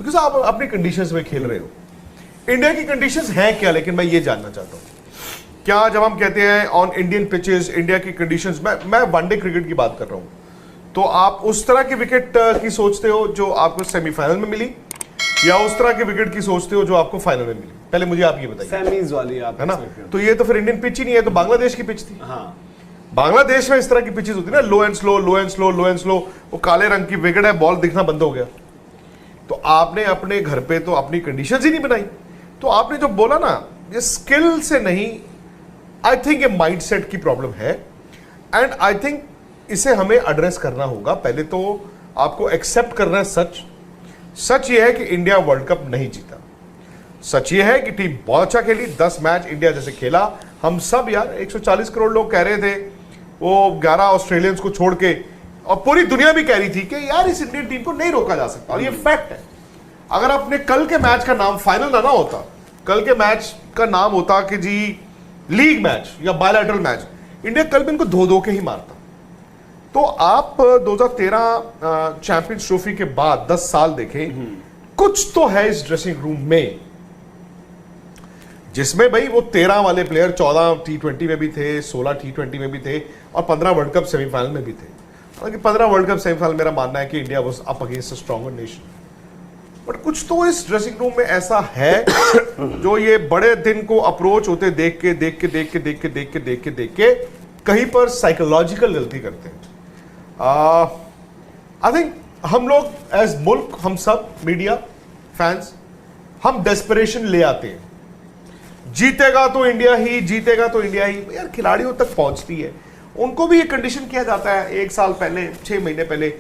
Because आप अपनी conditions में खेल रहे हो। इंडिया की कंडीशंस हैं क्या, लेकिन मैं ये जानना चाहता हूँ, क्या जब हम कहते हैं ऑन इंडियन पिचेस इंडिया की कंडीशंस, मैं वनडे क्रिकेट की बात कर रहा हूँ, तो आप उस तरह की विकेट की सोचते हो जो आपको सेमीफाइनल में मिली, या उस तरह की विकेट की सोचते हो जो आपको फाइनल में मिली? पहले मुझे आप ये बताइए। सेमीज वाली आप, है ना? तो ये तो फिर इंडियन पिच ही नहीं है, तो बांग्लादेश की पिच थी। हाँ, बांग्लादेश में इस तरह की पिचेस होती है ना, low and slow, low and slow, low and slow, वो काले रंग की विकेट है, बॉल दिखना बंद हो गया। तो आपने अपने घर पे तो अपनी कंडीशंस ही नहीं बनाई। तो आपने जो बोला ना, ये स्किल से नहीं, आई थिंक ये माइंडसेट की प्रॉब्लम है, एंड आई थिंक इसे हमें एड्रेस करना होगा। पहले तो आपको एक्सेप्ट करना है सच ये है कि इंडिया वर्ल्ड कप नहीं जीता। सच ये है कि टीम बहुत अच्छा खेली, 10 मैच इंडिया जैसे खेला। हम सब यार 140 करोड़ लोग कह रहे थे, वो 11 ऑस्ट्रेलियंस को छोड़ के, और पूरी दुनिया भी कह रही थी कि यार इस इंडियन टीम को नहीं रोका जा सकता, और ये फैक्ट है। अगर अपने कल के मैच का नाम फाइनल ना होता, कल के मैच का नाम होता कि जी लीग मैच या बायलैटरल मैच, इंडिया कल भी इनको 2-2 के ही मारता। तो आप 2013 चैंपियंस ट्रॉफी के बाद 10 साल देखें, कुछ तो है इस ड्रेसिंग रूम में जिसमें भाई वो 13 वाले प्लेयर 14 T20 में भी थे, 16 T20 में भी थे, और 15 वर्ल्ड कप सेमीफाइनल में भी थे। हालांकि 15 वर्ल्ड कप सेमीफाइनल मेरा मानना है कि India was up against a stronger nation, but कुछ तो इस ड्रेसिंग रूम में ऐसा है जो ये बड़े दिन को अप्रोच होते देख के कहीं पर साइकोलॉजिकल गलती करते हैं। आई थिंक हम लोग एज मुल्क, हम सब मीडिया फैंस, हम डेस्परेशन ले आते हैं, जीतेगा तो इंडिया ही, जीतेगा तो इंडिया ही। यार खिलाड़ियों तक पहुंचती है, उनको भी ये कंडीशन किया जाता है 1 साल पहले, 6 महीने पहले,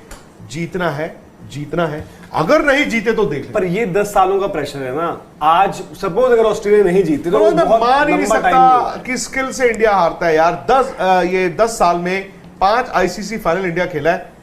जीतना है, जीतना है, अगर नहीं जीते तो देख। पर ये 10 सालों का प्रेशर है ना। आज सपोज अगर ऑस्ट्रेलिया नहीं जीती तो मैं मान ही नहीं सकता कि स्किल से इंडिया हारता है यार। 10 साल में 5 आईसीसी फाइनल इंडिया खेला है,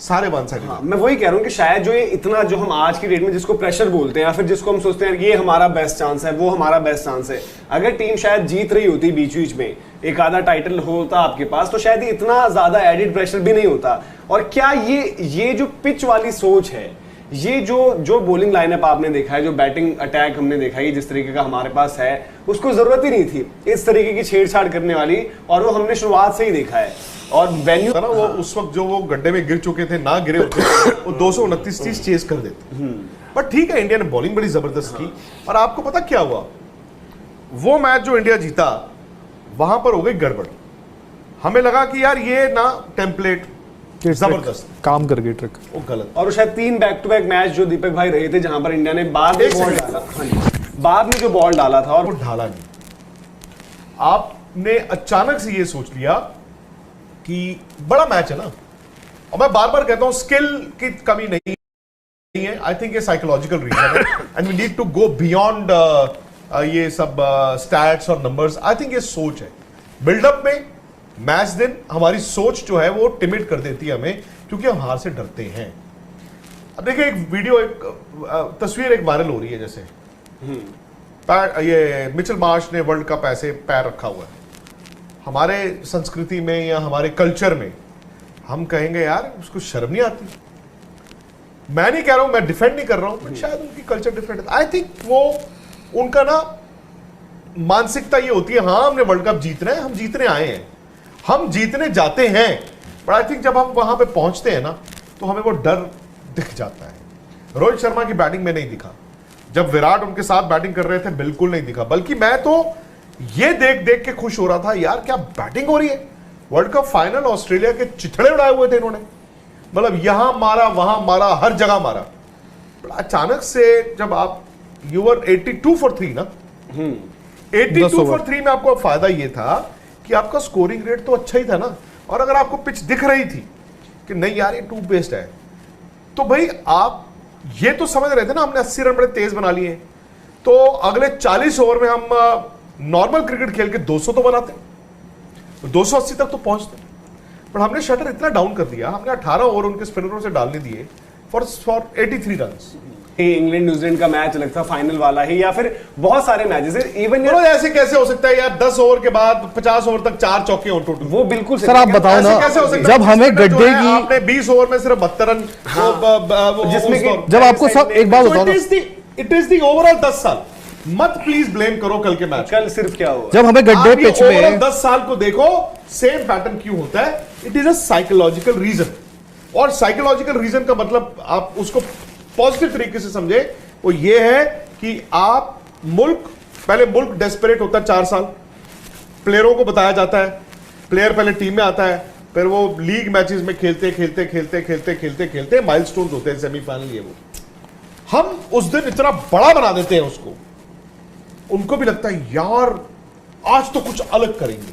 सारे वन साइड। हाँ, मैं वही कह रहा हूँ कि शायद जो ये इतना, जो हम आज की डेट में जिसको प्रेशर बोलते हैं, या फिर जिसको हम सोचते हैं कि ये हमारा बेस्ट चांस है, वो हमारा बेस्ट चांस है, अगर टीम शायद जीत रही होती बीच बीच में, एक आधा टाइटल होता आपके पास, तो शायद इतना ज्यादा एडिड प्रेशर भी नहीं होता। और क्या ये जो पिच वाली सोच है, ये जो बॉलिंग लाइनअप आपने देखा है, जो बैटिंग अटैक हमने देखा है, जिस तरीके का हमारे पास है, उसको जरूरत ही नहीं थी इस तरीके की छेड़छाड़ करने वाली, और वो हमने शुरुआत से ही देखा है। और वेन्यू ना, वो उस वक्त जो वो गड्ढे में गिर चुके थे, ना गिरे होते वो 229 चीज चेस कर देते। बट ठीक है, इंडिया ने बॉलिंग बड़ी जबरदस्त की। और आपको पता क्या हुआ, वो मैच जो इंडिया जीता, वहां पर हो गई गड़बड़। हमें लगा कि यार ये ना टेम्पलेट जबरदस्त काम कर गई ट्रिक, वो गलत। और शायद 3 बैक टू बैक मैच जो दीपक भाई रहे थे, जहां पर इंडिया ने बाद में बॉल डाला, बाद में जो बॉल डाला था, और वो ढाला नहीं। आपने अचानक से ये सोच लिया कि बड़ा मैच है ना, और मैं बार बार कहता हूं स्किल की कमी नहीं है, आई थिंक ये साइकोलॉजिकल रीजन है, and we need to go beyond ये सब स्टैट्स और नंबर्स। आई थिंक ये सोच है। बिल्डअप में मैच दिन हमारी सोच जो है वो टिमिड कर देती है हमें, क्योंकि हम हार से डरते हैं। अब देखिए, एक वीडियो, एक तस्वीर एक वायरल हो रही है, जैसे ये मिचेल मार्श ने वर्ल्ड कप ऐसे पैर रखा हुआ है। हमारे संस्कृति में या हमारे कल्चर में हम कहेंगे यार उसको शर्म नहीं आती। मैं नहीं कह रहा हूं, मैं डिफेंड नहीं कर रहा हूं, बट शायद उनकी कल्चर डिफरेंट है। आई थिंक वो उनका ना मानसिकता ये होती है, हाँ हमने वर्ल्ड कप जीतना है, हम जीतने आए हैं, हम जीतने जाते हैं। बट आई थिंक जब हम वहां पे पहुंचते हैं ना, तो हमें वो डर दिख जाता है। रोहित शर्मा की बैटिंग में नहीं दिखा, जब विराट उनके साथ बैटिंग कर रहे थे बिल्कुल नहीं दिखा, बल्कि मैं तो ये देख देख के खुश हो रहा था, यार क्या बैटिंग हो रही है। वर्ल्ड कप फाइनल ऑस्ट्रेलिया के चिथड़े उड़ाए हुए थे इन्होंने, मतलब यहां मारा, वहां मारा, हर जगह मारा। अचानक से जब आप यूवर 82 for 3 ना, 82 for 3 में आपको फायदा ये था कि आपका स्कोरिंग रेट तो अच्छा ही था ना, और अगर आपको पिच दिख रही थी कि नहीं यार ये टू बेस्ड है, तो भाई आप ये तो समझ रहे थे ना हमने 80 रन बड़े तेज बना लिए, तो अगले 40 ओवर में हम नॉर्मल क्रिकेट खेल के 200 तो बनाते, 280 तक तो पहुंचते। पर हमने शटर इतना डाउन कर दिया, हमने 18 ओवर उनके स्पिनरों से डालने दिए फॉर 83 रन। इंग्लैंड न्यूजीलैंड का मैच अलग था, फाइनल वाला ही, या फिर बहुत सारे मैचेस है। इवन ऐसे कैसे हो सकता है यार, 10 ओवर के बाद 50 ओवर तक 4 चौके हो टोटल? वो बिल्कुल सर आप बताओ ना, कैसे हो सकता है? जब हमें गड्ढे की, आपने 20 ओवर में सिर्फ 72 रन, जिसमें कि जब आपको सब एक बात बताओ ना, इट इज दी ओवरऑल 10 साल। मत प्लीज ब्लेम करो कल के मैच। कल सिर्फ क्या हुआ, जब हमें गड्ढे पिच में 10 साल को देखो, सेम पैटर्न क्यों होता है? It is a psychological reason. और साइकोलॉजिकल रीजन का मतलब आप उसको पॉजिटिव तरीके से समझे, वो ये है कि आप पहले मुल्क डेस्परेट होता है 4 साल, प्लेयरों को बताया जाता है, प्लेयर पहले टीम में आता है, फिर वो लीग मैचेस में खेलते माइलस्टोन्स होते हैं, सेमीफाइनल ये वो। हम उस दिन इतना बड़ा बना देते हैं उसको, उनको भी लगता है यार आज तो कुछ अलग करेंगे,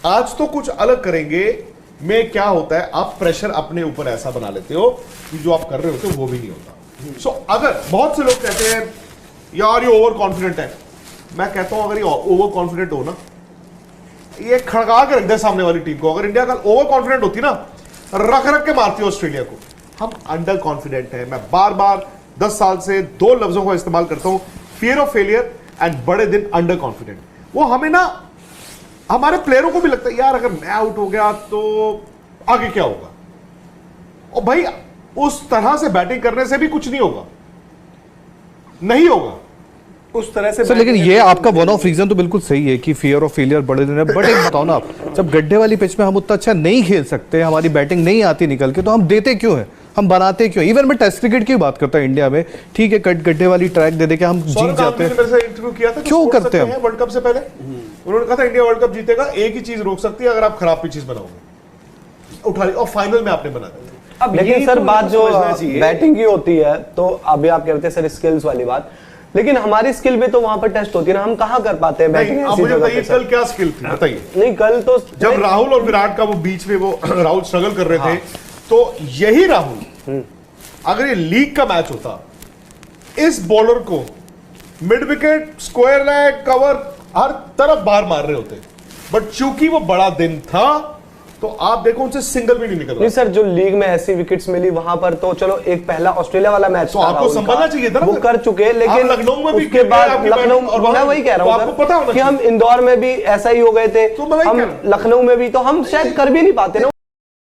आज तो कुछ अलग करेंगे। में क्या होता है, आप प्रेशर अपने ऊपर ऐसा बना लेते हो कि जो आप कर रहे होते हो वो भी नहीं होता। सो अगर बहुत से लोग कहते हैं यार ये ओवर कॉन्फिडेंट है, मैं कहता हूं अगर ये ओवर कॉन्फिडेंट हो ना, ये खड़का के रख दे सामने वाली टीम को। अगर इंडिया कल ओवर कॉन्फिडेंट होती ना, रख रख के मारती है ऑस्ट्रेलिया को। हम अंडर कॉन्फिडेंट है। मैं बार बार 10 साल से 2 लफ्जों का इस्तेमाल करता हूं, फियर ऑफ फेलियर एंड बड़े दिन अंडर कॉन्फिडेंट। वो हमें ना, हमारे प्लेयरों को भी लगता है यार अगर मैं आउट हो गया तो आगे क्या होगा। और भाई उस तरह से बैटिंग करने से भी कुछ नहीं होगा, नहीं होगा उस तरह से। सर लेकिन ये आपका वन ऑफ रीजन तो बिल्कुल सही है कि फियर ऑफ फेलियर बड़े दिन है। बट एक बताओ ना आप, जब गड्ढे वाली पिच में हम उतना अच्छा नहीं खेल सकते, हमारी बैटिंग नहीं आती निकल के, तो हम देते क्यों है, हम बनाते क्यों? इवन मैं टेस्ट क्रिकेट की बात करता हूं इंडिया में, ठीक है गड्ढे वाली ट्रैक दे दे के हम जीत जाते हैं, इंटरव्यू किया था, क्यों करते हैं वर्ल्ड कप से पहले? उन्होंने कहा था इंडिया वर्ल्ड कप जीतेगा, एक ही चीज रोक सकती है अगर आप खराब पिचेस बनाओगे, उठा ली और फाइनल में आपने बना दिया। अब लेकिन सर तो बात जो समझना चाहिए। बैटिंग की होती है, तो अभी आप कहते हैं सर स्किल्स वाली बात, लेकिन हमारी स्किल भी तो वहां पर टेस्ट होती है ना, हम कहां कर पाते हैं बैटिंग अब ऐसी मुझे जगह बताइए पे सर? कल क्या स्किल थी बताइए। नहीं कल तो जब राहुल और विराट का वो बीच में वो राहुल स्ट्रगल कर रहे थे, तो यही राहुल अगर ये लीग का मैच होता, इस बॉलर को mid wicket, square leg, cover हर तरफ बाहर मार रहे होते, बट चूंकि वो बड़ा दिन था तो आप देखो उनसे सिंगल भी नहीं निकल नहीं रहा। सर, जो लीग में ऐसी विकेट्स मिली वहां पर तो चलो, एक पहला ऑस्ट्रेलिया वाला मैच तो था आपको राहुल संभालना का, चाहिए था ना वो फिर। कर चुके, आप लेकिन लखनऊ में भी उसके खेले, बाद आपकी लखनऊ, बैटिंग और मैं वहां वही कह रहा तो हूँ आपको पता होना कि हम चाहिए। इंदौर में भी ऐसा ही हो गए थे, तो मैं वही हम कह रहा हूं। लखनऊ में भी तो हम शायद कर भी नहीं पाते ना।